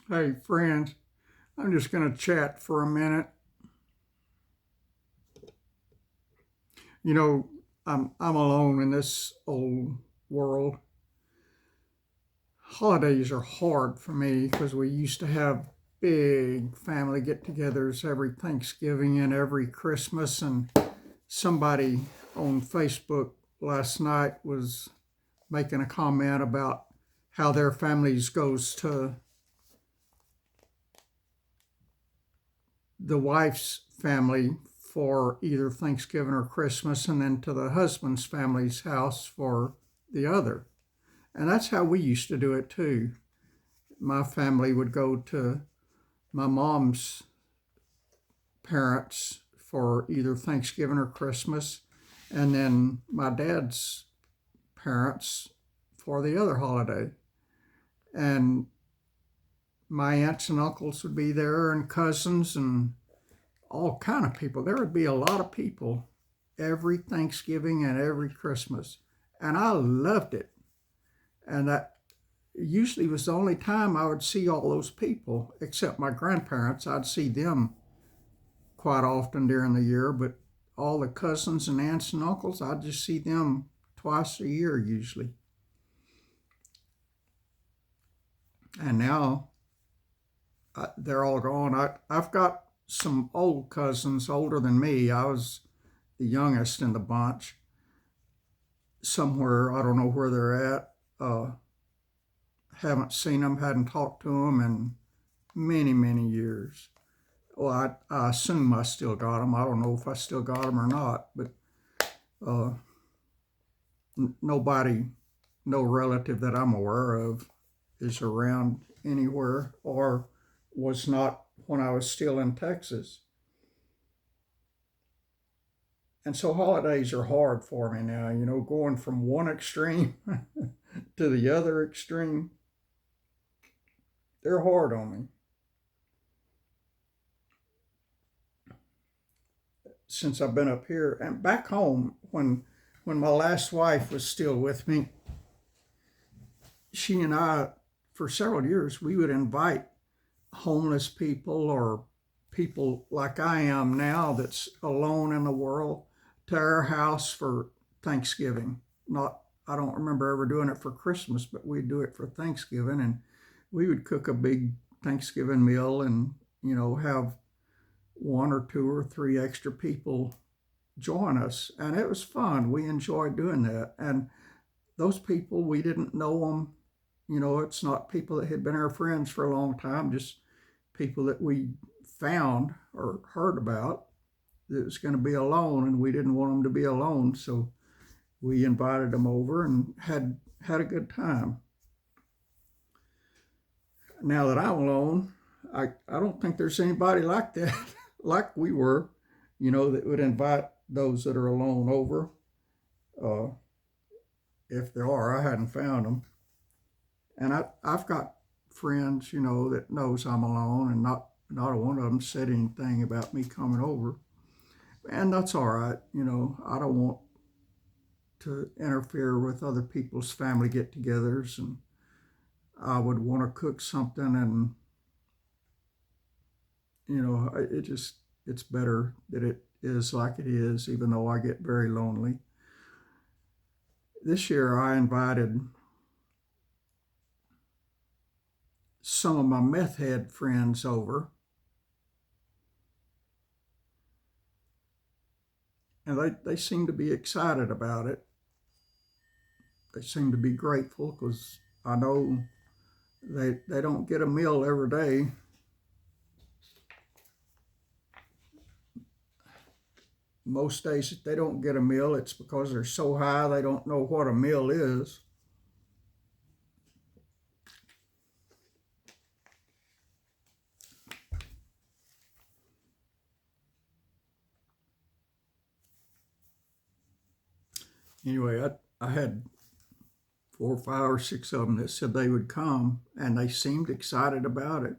Hey, friends, I'm just going to chat for a minute. You know, I'm alone in this old world. Holidays are hard for me because we used to have big family get togethers every Thanksgiving and every Christmas. And somebody on Facebook last night was making a comment about how their families goes to the wife's family for either Thanksgiving or Christmas, and then to the husband's family's house for the other. And that's how we used to do it too. My family would go to my mom's parents for either Thanksgiving or Christmas, and then my dad's parents for the other holiday. And my aunts and uncles would be there, and cousins, and all kind of people. There would be a lot of people every Thanksgiving and every Christmas, and I loved it. And that usually was the only time I would see all those people, except my grandparents. I'd see them quite often during the year, but all the cousins and aunts and uncles, I'd just see them twice a year usually. And now they're all gone. I've got some old cousins older than me. I was the youngest in the bunch. Somewhere, I don't know where they're at. Haven't seen them, hadn't talked to them in many, many years. Well, I assume I still got them. I don't know if I still got them or not, but uh, nobody, no relative that I'm aware of is around anywhere or was not when I was still in Texas. And so holidays are hard for me now, going from one extreme to the other extreme. They're hard on me. Since I've been up here and back home when my last wife was still with me, she and I for several years we would invite homeless people or people like I am now that's alone in the world to our house for Thanksgiving. Not I don't remember ever doing it for Christmas, but we'd do it for Thanksgiving, and we would cook a big Thanksgiving meal and have one or two or three extra people join us, and it was fun. We enjoyed doing that, and those people we didn't know them. It's not people that had been our friends for a long time, just people that we found or heard about that was going to be alone, and we didn't want them to be alone, so we invited them over and had a good time. Now that I'm alone, I don't think there's anybody like that, like we were, that would invite those that are alone over. Uh, if there are, I hadn't found them. And I've got friends, that knows I'm alone, and not one of them said anything about me coming over. And that's all right. I don't want to interfere with other people's family get-togethers, and I would want to cook something, and it's better that it is like it is, even though I get very lonely. This year I invited some of my meth head friends over, and they seem to be excited about it. They seem to be grateful because I know they don't get a meal every day. Most days if they don't get a meal, it's because they're so high they don't know what a meal is. Anyway, I had 4, 5, or 6 of them that said they would come, and they seemed excited about it.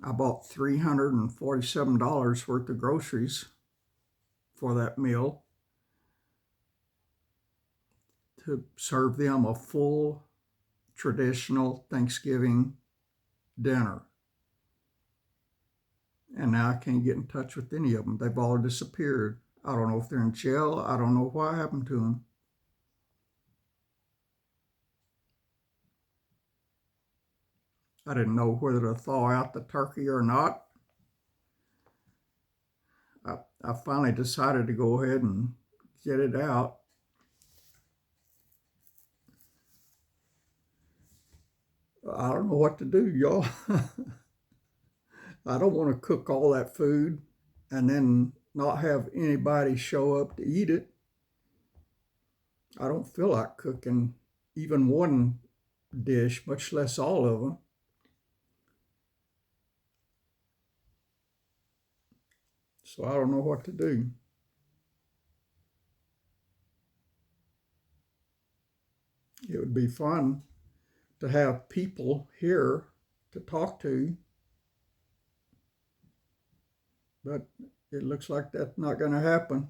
I bought $347 worth of groceries for that meal to serve them a full traditional Thanksgiving dinner. And now I can't get in touch with any of them. They've all disappeared. I don't know if they're in jail. I don't know what happened to them. I didn't know whether to thaw out the turkey or not. I finally decided to go ahead and get it out. I don't know what to do, y'all. I don't want to cook all that food and then not have anybody show up to eat it. I don't feel like cooking even one dish, much less all of them. So I don't know what to do. It would be fun to have people here to talk to, but it looks like that's not going to happen.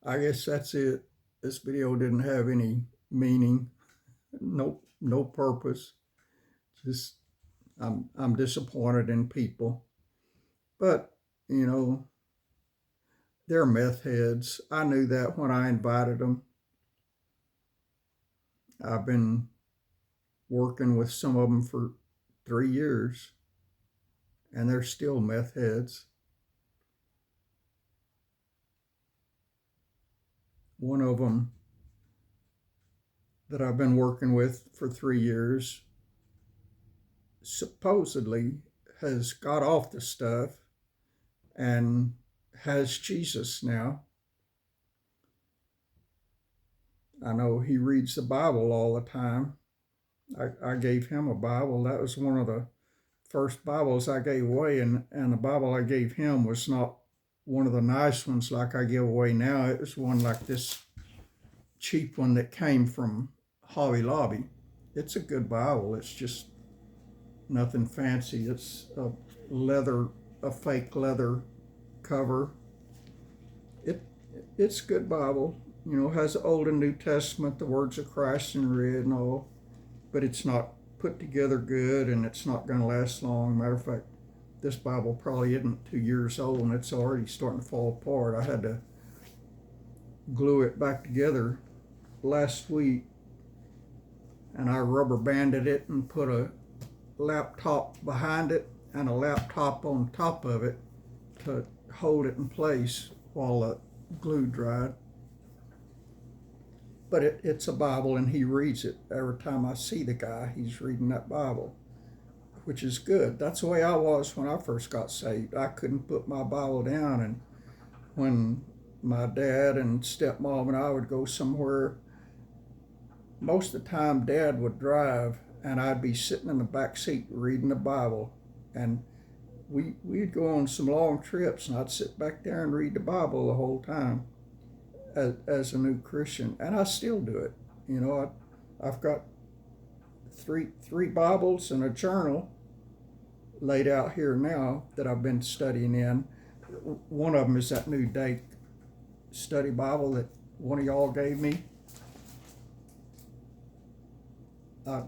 I guess that's it. This video didn't have any meaning, no purpose. Just I'm disappointed in people. But, you know, they're meth heads. I knew that when I invited them. I've been working with some of them for 3 years, and they're still meth heads. One of them that I've been working with for 3 years supposedly has got off the stuff and has Jesus now. I know he reads the Bible all the time. I gave him a Bible. That was one of the first Bibles I gave away, and the Bible I gave him was not one of the nice ones like I give away now. It was one like this cheap one that came from Hobby Lobby. It's a good Bible. It's just nothing fancy. It's a fake leather cover. It's a good Bible. You know, has the Old and New Testament, the words of Christ in red and all, but it's not put together good, and it's not going to last long. Matter of fact, this Bible probably isn't 2 years old, and it's already starting to fall apart. I had to glue it back together last week, and I rubber banded it and put a laptop behind it and a laptop on top of it to hold it in place while the glue dried. But it's a Bible, and he reads it. Every time I see the guy, he's reading that Bible, which is good. That's the way I was when I first got saved. I couldn't put my Bible down, and when my dad and stepmom and I would go somewhere, most of the time Dad would drive, and I'd be sitting in the back seat reading the Bible. And we'd go on some long trips, and I'd sit back there and read the Bible the whole time as a new Christian, and I still do it. You know, I've got three Bibles and a journal laid out here now that I've been studying in. One of them is that new Dake study Bible that one of y'all gave me. I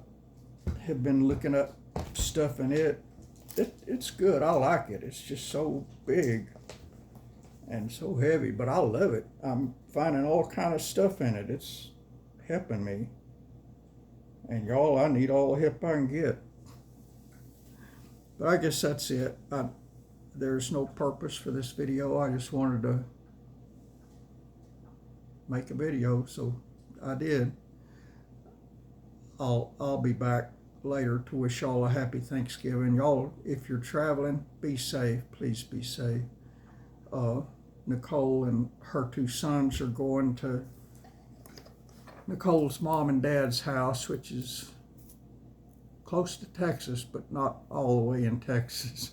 have been looking up stuff in it. It's good. I like it. It's just so big and so heavy, but I love it. I'm finding all kind of stuff in it. It's helping me. And y'all, I need all the help I can get. But I guess that's it. There's no purpose for this video. I just wanted to make a video, so I did. I'll be back later to wish y'all a happy Thanksgiving. Y'all, if you're traveling, be safe. Please be safe. Nicole and her 2 sons are going to Nicole's mom and dad's house, which is close to Texas, but not all the way in Texas.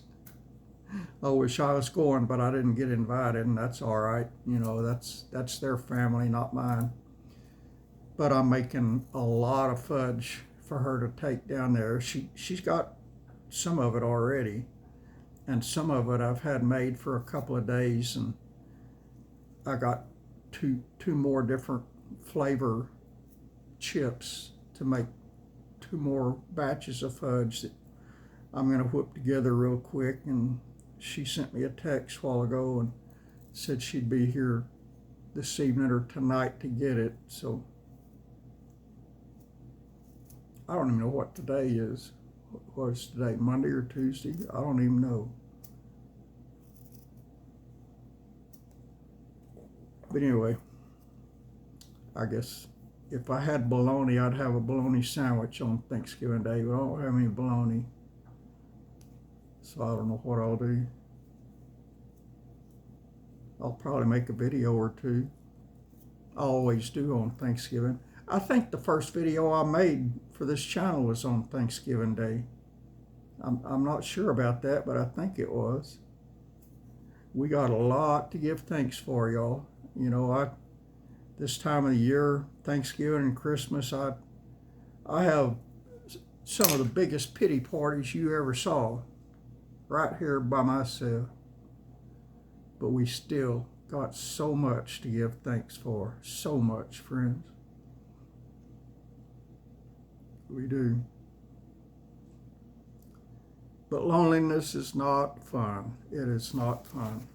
I wish I was going, but I didn't get invited, and that's all right. You know, that's their family, not mine. But I'm making a lot of fudge for her to take down there. She's got some of it already, and some of it I've had made for a couple of days, and I got two more different flavor chips to make two more batches of fudge that I'm going to whip together real quick. And she sent me a text a while ago and said she'd be here this evening or tonight to get it. So I don't even know what today is. What is today, Monday or Tuesday? I don't even know. But anyway, I guess if I had bologna, I'd have a bologna sandwich on Thanksgiving Day, but I don't have any bologna. So I don't know what I'll do. I'll probably make a video or two. I always do on Thanksgiving. I think the first video I made for this channel was on Thanksgiving Day. I'm not sure about that, but I think it was. We got a lot to give thanks for, y'all. You know, this time of the year, Thanksgiving and Christmas, I have some of the biggest pity parties you ever saw right here by myself. But we still got so much to give thanks for. So much, friends. We do. But loneliness is not fun. It is not fun.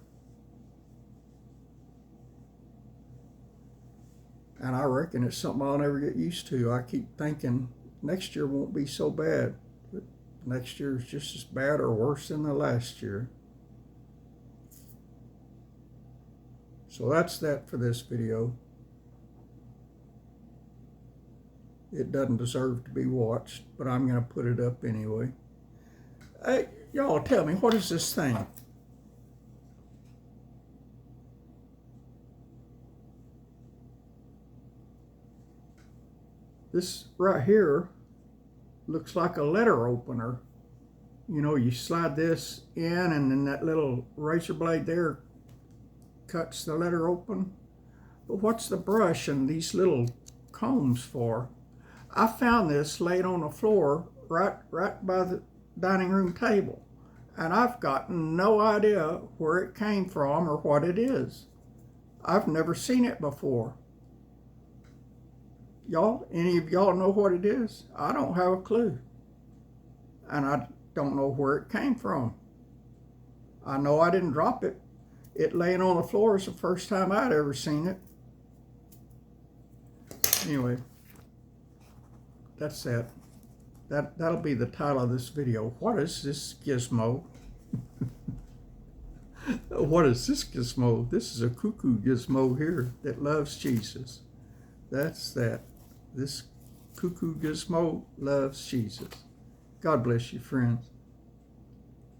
And I reckon it's something I'll never get used to. I keep thinking next year won't be so bad. But next year is just as bad or worse than the last year. So that's that for this video. It doesn't deserve to be watched, but I'm going to put it up anyway. Hey, y'all tell me, what is this thing? This right here looks like a letter opener. You know, you slide this in and then that little razor blade there cuts the letter open. But what's the brush and these little combs for? I found this laid on the floor right by the dining room table, and I've got no idea where it came from or what it is. I've never seen it before. Y'all, any of y'all know what it is? I don't have a clue, and I don't know where it came from. I know I didn't drop it. It laying on the floor is the first time I'd ever seen it. Anyway, that's that. That'll be the title of this video. What is this gizmo? What is this gizmo? This is a coo-coo gizmo here that loves Jesus. That's that. This coo-coo gizmo loves Jesus. God bless you, friends.